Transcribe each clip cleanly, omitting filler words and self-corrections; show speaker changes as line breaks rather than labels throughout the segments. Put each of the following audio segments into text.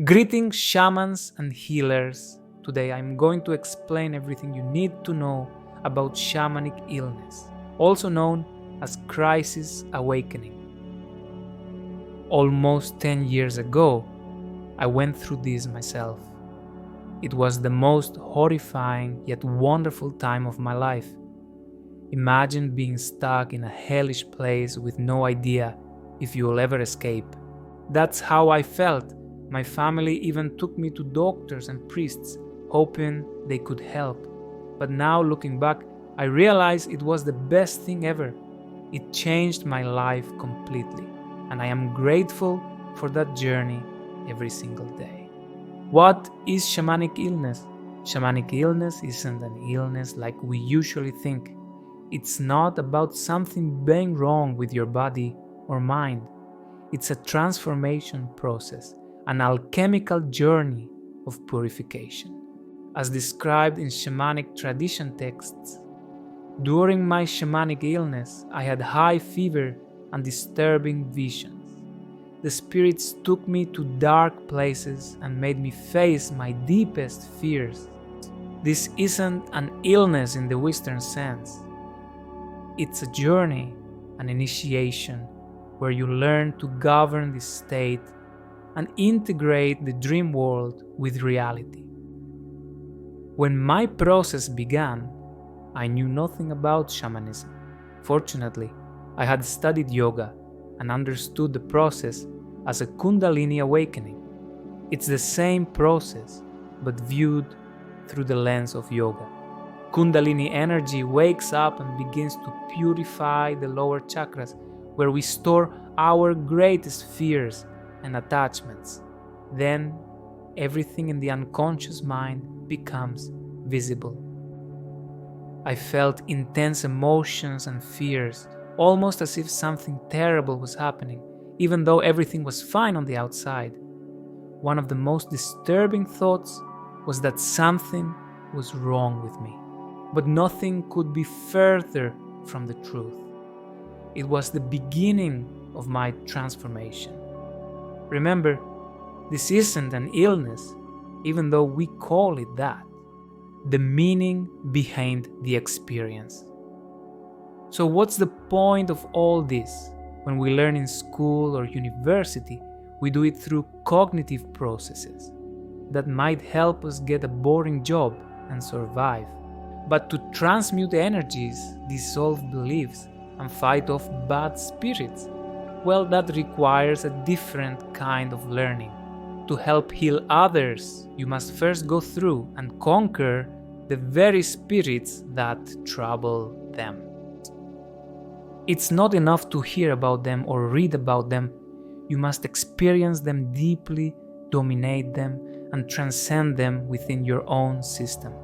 Greetings, shamans and healers. Today I'm going to explain everything you need to know about shamanic illness, also known as crisis awakening. Almost 10 years ago, I went through this myself. It was the most horrifying yet wonderful time of my life. Imagine being stuck in a hellish place with no idea if you will ever escape. That's how I felt. My family even took me to doctors and priests, hoping they could help. But now looking back, I realize it was the best thing ever. It changed my life completely, and I am grateful for that journey every single day. What is shamanic illness? Shamanic illness isn't an illness like we usually think. It's not about something being wrong with your body or mind. It's a transformation process, an alchemical journey of purification. As described in shamanic tradition texts, during my shamanic illness, I had high fever and disturbing visions. The spirits took me to dark places and made me face my deepest fears. This isn't an illness in the Western sense. It's a journey, an initiation, where you learn to govern this state and integrate the dream world with reality. When my process began, I knew nothing about shamanism. Fortunately, I had studied yoga and understood the process as a Kundalini awakening. It's the same process, but viewed through the lens of yoga. Kundalini energy wakes up and begins to purify the lower chakras, where we store our greatest fears and attachments. Then everything in the unconscious mind becomes visible. I felt intense emotions and fears, almost as if something terrible was happening, even though everything was fine on the outside. One of the most disturbing thoughts was that something was wrong with me, but nothing could be further from the truth. It was the beginning of my transformation. Remember, this isn't an illness, even though we call it that. The meaning behind the experience. So what's the point of all this? When we learn in school or university, we do it through cognitive processes that might help us get a boring job and survive. But to transmute energies, dissolve beliefs, and fight off bad spirits, well, that requires a different kind of learning. To help heal others, you must first go through and conquer the very spirits that trouble them. It's not enough to hear about them or read about them. You must experience them deeply, dominate them, and transcend them within your own system.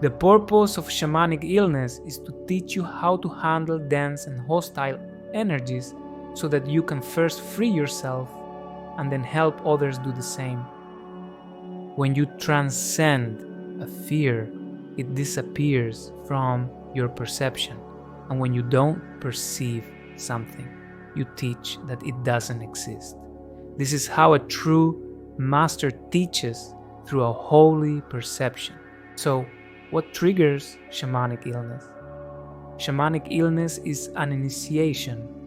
The purpose of shamanic illness is to teach you how to handle dense and hostile energies so that you can first free yourself and then help others do the same. When you transcend a fear, it disappears from your perception, and when you don't perceive something, you teach that it doesn't exist. This is how a true master teaches, through a holy perception. So, what triggers shamanic illness? Shamanic illness is an initiation.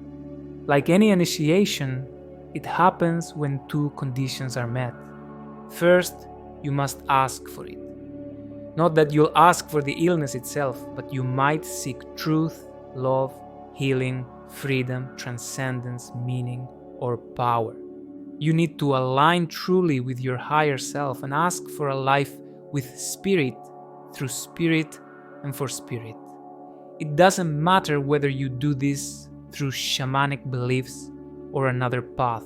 Like any initiation, it happens when two conditions are met. First, you must ask for it. Not that you'll ask for the illness itself, but you might seek truth, love, healing, freedom, transcendence, meaning, or power. You need to align truly with your higher self and ask for a life with spirit, through spirit, and for spirit. It doesn't matter whether you do this through shamanic beliefs or another path.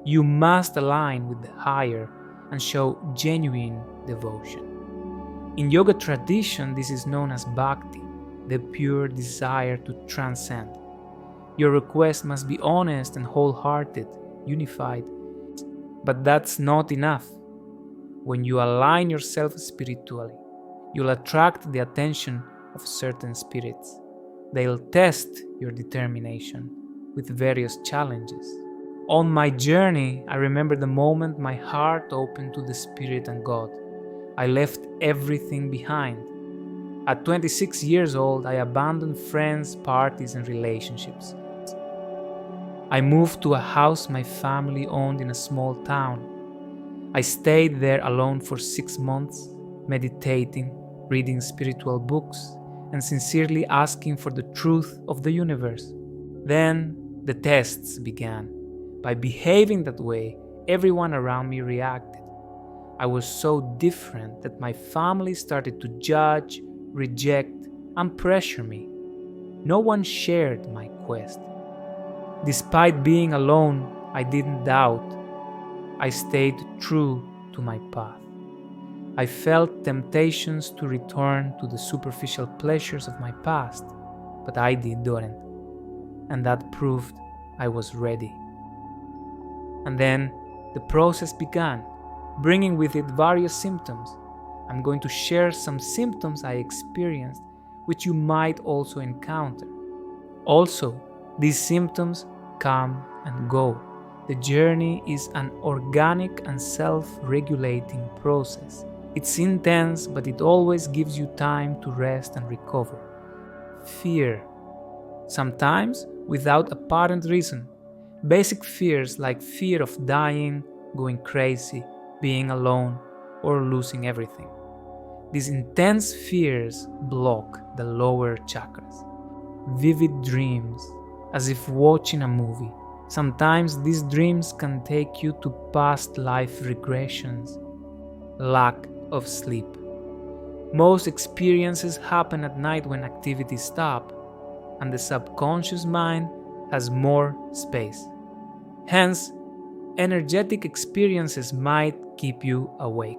You must align with the higher and show genuine devotion. In yoga tradition, this is known as bhakti, the pure desire to transcend. Your request must be honest and wholehearted, unified. But that's not enough. When you align yourself spiritually, you'll attract the attention of certain spirits. They'll test your determination with various challenges. On my journey, I remember the moment my heart opened to the Spirit and God. I left everything behind. At 26 years old, I abandoned friends, parties, and relationships. I moved to a house my family owned in a small town. I stayed there alone for 6 months, meditating, reading spiritual books, and sincerely asking for the truth of the universe. Then the tests began. By behaving that way, everyone around me reacted. I was so different that my family started to judge, reject, and pressure me. No one shared my quest. Despite being alone, I didn't doubt. I stayed true to my path. I felt temptations to return to the superficial pleasures of my past, but I didn't. And that proved I was ready. And then the process began, bringing with it various symptoms. I'm going to share some symptoms I experienced, which you might also encounter. Also, these symptoms come and go. The journey is an organic and self-regulating process. It's intense, but it always gives you time to rest and recover. Fear. Sometimes without apparent reason. Basic fears like fear of dying, going crazy, being alone, or losing everything. These intense fears block the lower chakras. Vivid dreams, as if watching a movie. Sometimes these dreams can take you to past life regressions. Lack of sleep. Most experiences happen at night when activities stop, and the subconscious mind has more space. Hence, energetic experiences might keep you awake.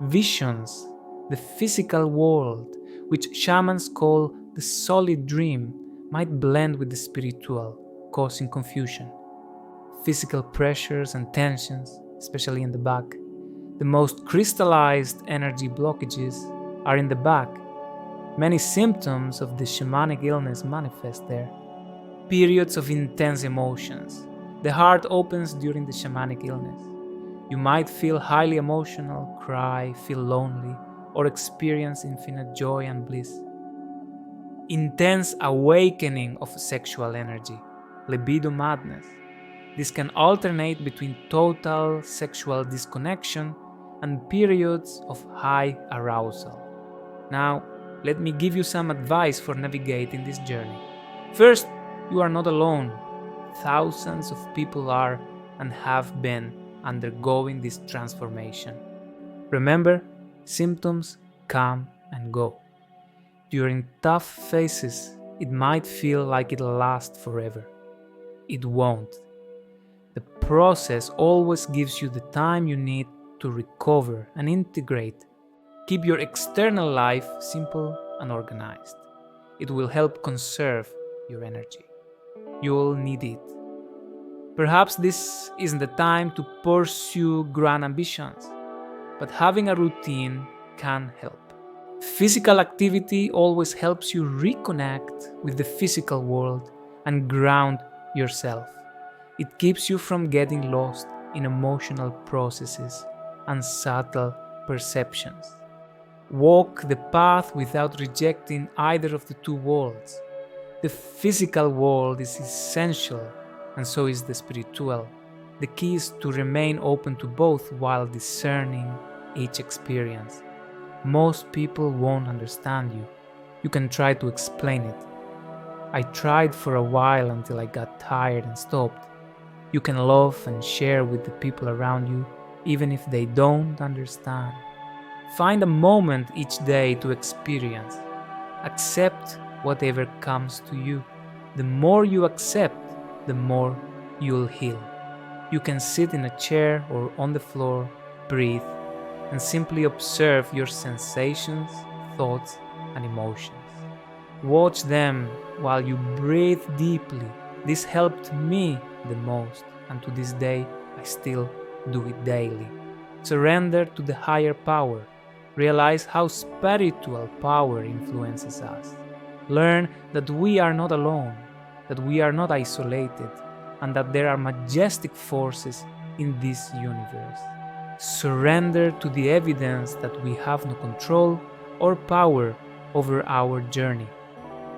Visions, the physical world, which shamans call the solid dream, might blend with the spiritual, causing confusion. Physical pressures and tensions, especially in the back. The most crystallized energy blockages are in the back. Many symptoms of the shamanic illness manifest there. Periods of intense emotions. The heart opens during the shamanic illness. You might feel highly emotional, cry, feel lonely, or experience infinite joy and bliss. Intense awakening of sexual energy, libido madness. This can alternate between total sexual disconnection and periods of high arousal. Now, let me give you some advice for navigating this journey. First, you are not alone. Thousands of people are and have been undergoing this transformation. Remember, symptoms come and go. During tough phases, it might feel like it'll last forever. It won't. The process always gives you the time you need to recover and integrate. Keep your external life simple and organized. It will help conserve your energy. You'll need it. Perhaps this isn't the time to pursue grand ambitions, but having a routine can help. Physical activity always helps you reconnect with the physical world and ground yourself. It keeps you from getting lost in emotional processes and subtle perceptions. Walk the path without rejecting either of the two worlds. The physical world is essential, and so is the spiritual. The key is to remain open to both while discerning each experience. Most people won't understand you. You can try to explain it. I tried for a while until I got tired and stopped. You can love and share with the people around you, even if they don't understand. Find a moment each day to experience. Accept whatever comes to you. The more you accept, the more you'll heal. You can sit in a chair or on the floor, breathe, and simply observe your sensations, thoughts, and emotions. Watch them while you breathe deeply. This helped me the most, and to this day, I still do it daily. Surrender to the higher power. Realize how spiritual power influences us. Learn that we are not alone, that we are not isolated. and that there are majestic forces in this universe. Surrender to the evidence that we have no control or power over our journey.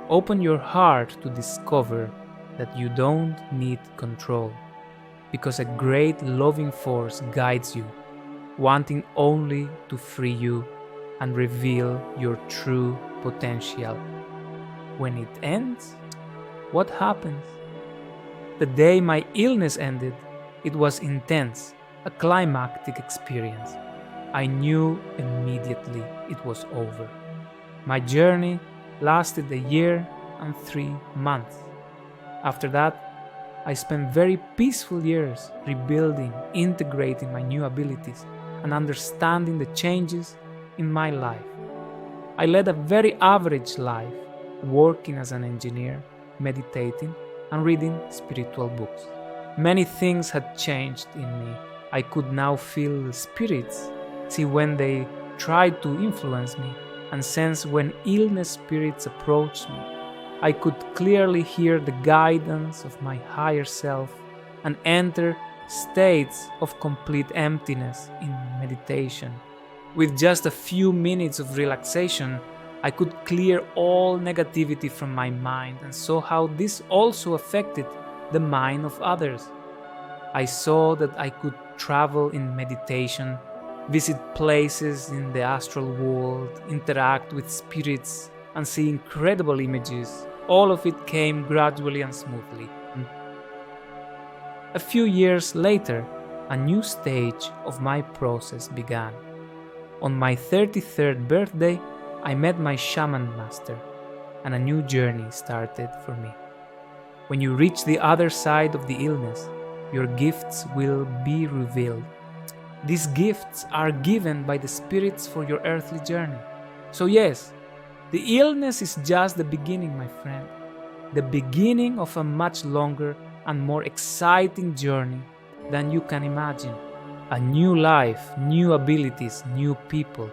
Open your heart to discover that you don't need control, because a great loving force guides you, wanting only to free you and reveal your true potential. When it ends, what happens? The day my illness ended, it was intense, a climactic experience. I knew immediately it was over. My journey lasted a year and 3 months. After that, I spent very peaceful years rebuilding, integrating my new abilities, and understanding the changes in my life. I led a very average life, working as an engineer, meditating, and reading spiritual books. Many things had changed in me. I could now feel the spirits, see when they tried to influence me, and sense when illness spirits approached me. I could clearly hear the guidance of my higher self and enter states of complete emptiness in meditation. With just a few minutes of relaxation, I could clear all negativity from my mind and saw how this also affected the mind of others. I saw that I could travel in meditation, visit places in the astral world, interact with spirits, and see incredible images. All of it came gradually and smoothly. A few years later, a new stage of my process began. On my 33rd birthday, I met my shaman master, and a new journey started for me. When you reach the other side of the illness, your gifts will be revealed. These gifts are given by the spirits for your earthly journey. So yes, the illness is just the beginning, my friend. The beginning of a much longer and more exciting journey than you can imagine. A new life, new abilities, new people,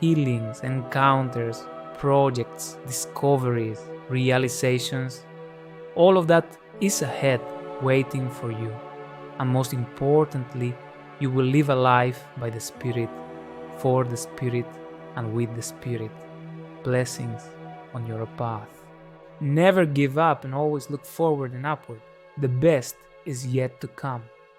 healings, encounters, projects, discoveries, realizations. All of that is ahead, waiting for you. And most importantly, you will live a life by the Spirit, for the Spirit, and with the Spirit. Blessings on your path. Never give up and always look forward and upward. The best is yet to come.